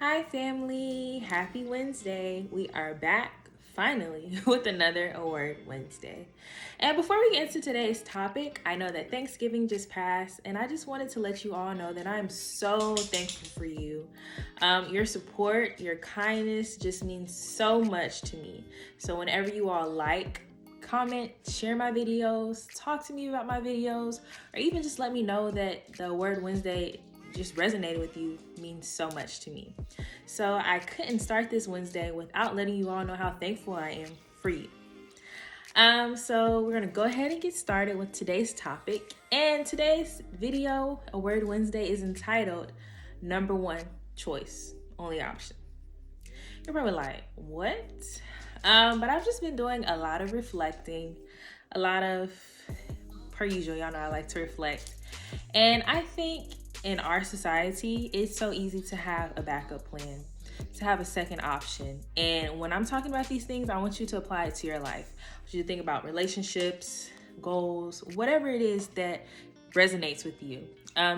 Hi, family. Happy Wednesday. We are back finally with another Award Wednesday. And before we get into today's topic, I know that Thanksgiving just passed, and I just wanted to let you all know that I am so thankful for you. Your support, your kindness just means so much to me. So, whenever you all comment, share my videos, talk to me about my videos, or even just let me know that the Word Wednesday just resonated with you means so much to me. So I couldn't start this Wednesday without letting you all know how thankful I am for you. So we're gonna go ahead and get started with today's topic. And today's video, A Word Wednesday, is entitled Number One Choice, Only Option. You're probably like, what? But I've just been doing a lot of reflecting, per usual, y'all know I like to reflect. And I think in our society, it's so easy to have a backup plan, to have a second option. And when I'm talking about these things, I want you to apply it to your life. I want you to think about relationships, goals, whatever it is that resonates with you.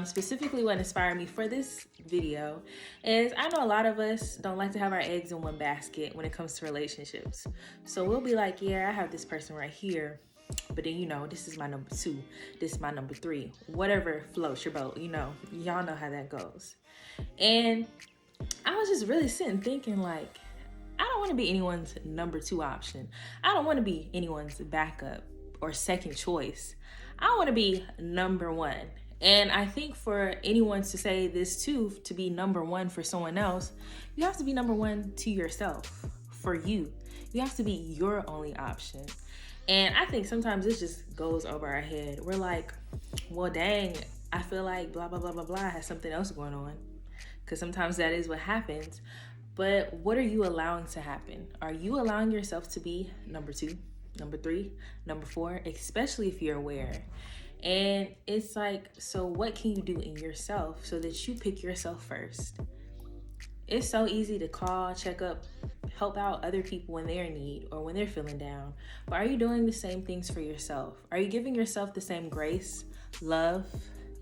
Specifically, what inspired me for this video is I know a lot of us don't like to have our eggs in one basket when it comes to relationships. So we'll be like, yeah, I have this person right here, but then, this is my number two, this is my number three, whatever floats your boat, y'all know how that goes. And I was just really sitting thinking, like, I don't want to be anyone's number two option. I don't want to be anyone's backup or second choice. I want to be number one. And I think for anyone to say this too, to be number one for someone else, you have to be number one to yourself, for you. You have to be your only option. And I think sometimes this just goes over our head. We're like, well, dang, I feel like blah, blah, blah, blah, blah has something else going on. Because sometimes that is what happens. But what are you allowing to happen? Are you allowing yourself to be number two, number three, number four, especially if you're aware? And it's like, so what can you do in yourself so that you pick yourself first? It's so easy to call, check up, help out other people when they're in need or when they're feeling down. But are you doing the same things for yourself? Are you giving yourself the same grace, love,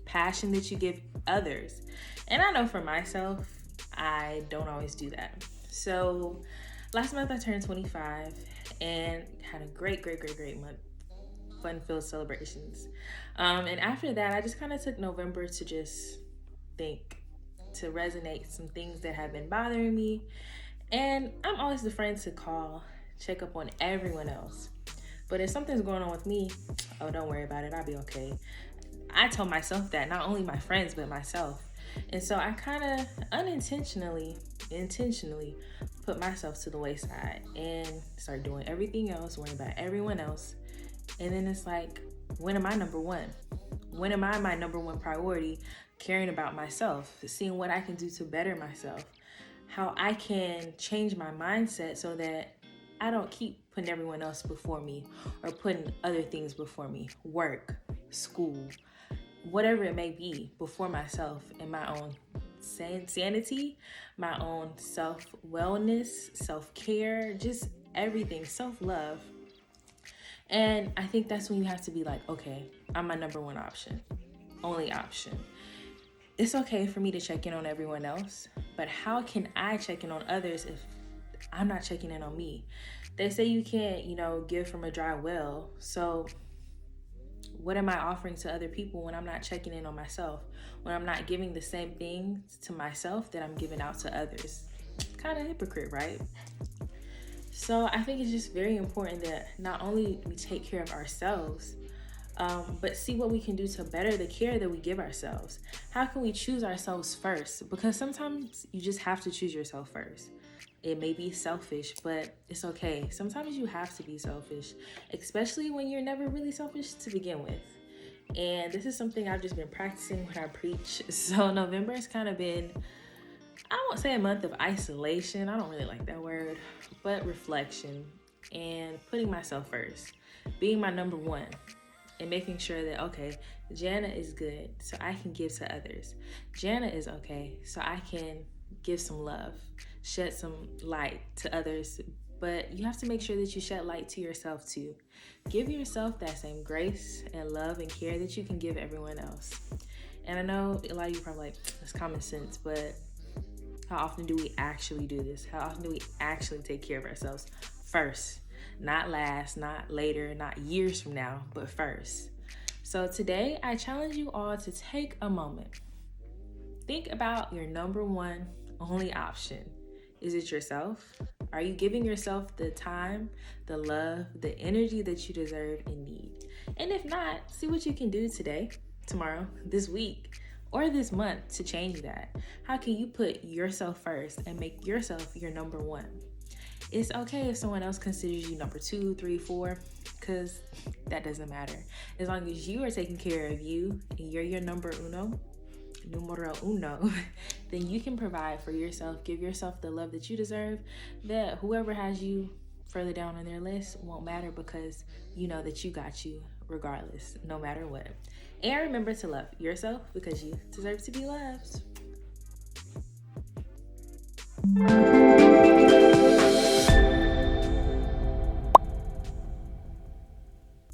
passion that you give others? And I know for myself, I don't always do that. So last month I turned 25 and had a great month. Fun-filled celebrations. And after that, I just kind of took November to just think, to resonate some things that have been bothering me. And I'm always the friend to call, check up on everyone else. But if something's going on with me, oh, don't worry about it, I'll be okay. I told myself that, not only my friends, but myself. And so I kind of intentionally put myself to the wayside and start doing everything else, worrying about everyone else. And then it's like, when am I number one? When am I my number one priority? Caring about myself, seeing what I can do to better myself, how I can change my mindset so that I don't keep putting everyone else before me or putting other things before me, work, school, whatever it may be, before myself and my own sanity, my own self-wellness, self-care, just everything, self-love. And I think that's when you have to be like, okay, I'm my number one option, only option. It's okay for me to check in on everyone else, but how can I check in on others if I'm not checking in on me? They say you can't, give from a dry well. So what am I offering to other people when I'm not checking in on myself? When I'm not giving the same things to myself that I'm giving out to others? Kind of hypocrite, right? So I think it's just very important that not only we take care of ourselves, but see what we can do to better the care that we give ourselves. How can we choose ourselves first? Because sometimes you just have to choose yourself first. It may be selfish, but it's okay. Sometimes you have to be selfish, especially when you're never really selfish to begin with. And this is something I've just been practicing when I preach. So November has kind of been, I won't say a month of isolation, I don't really like that word, but reflection and putting myself first, being my number one, and making sure that, okay, Jana is good, so I can give to others. Jana is okay, so I can give some love, shed some light to others. But you have to make sure that you shed light to yourself too. Give yourself that same grace and love and care that you can give everyone else. And I know a lot of you are probably like, it's common sense, but How often do we actually do this? How often do we actually take care of ourselves first? Not last, not later, not years from now, but first. So today, I challenge you all to take a moment. Think about your number one only option. Is it yourself? Are you giving yourself the time, the love, the energy that you deserve and need? And if not, see what you can do today, tomorrow, this week, or this month to change that. How can you put yourself first and make yourself your number one? It's okay if someone else considers you number 2, 3, 4, because that doesn't matter. As long as you are taking care of you and you're your numero uno, then you can provide for yourself, give yourself the love that you deserve, that whoever has you further down on their list won't matter, because you know that you got you regardless, no matter what. And remember to love yourself, because you deserve to be loved.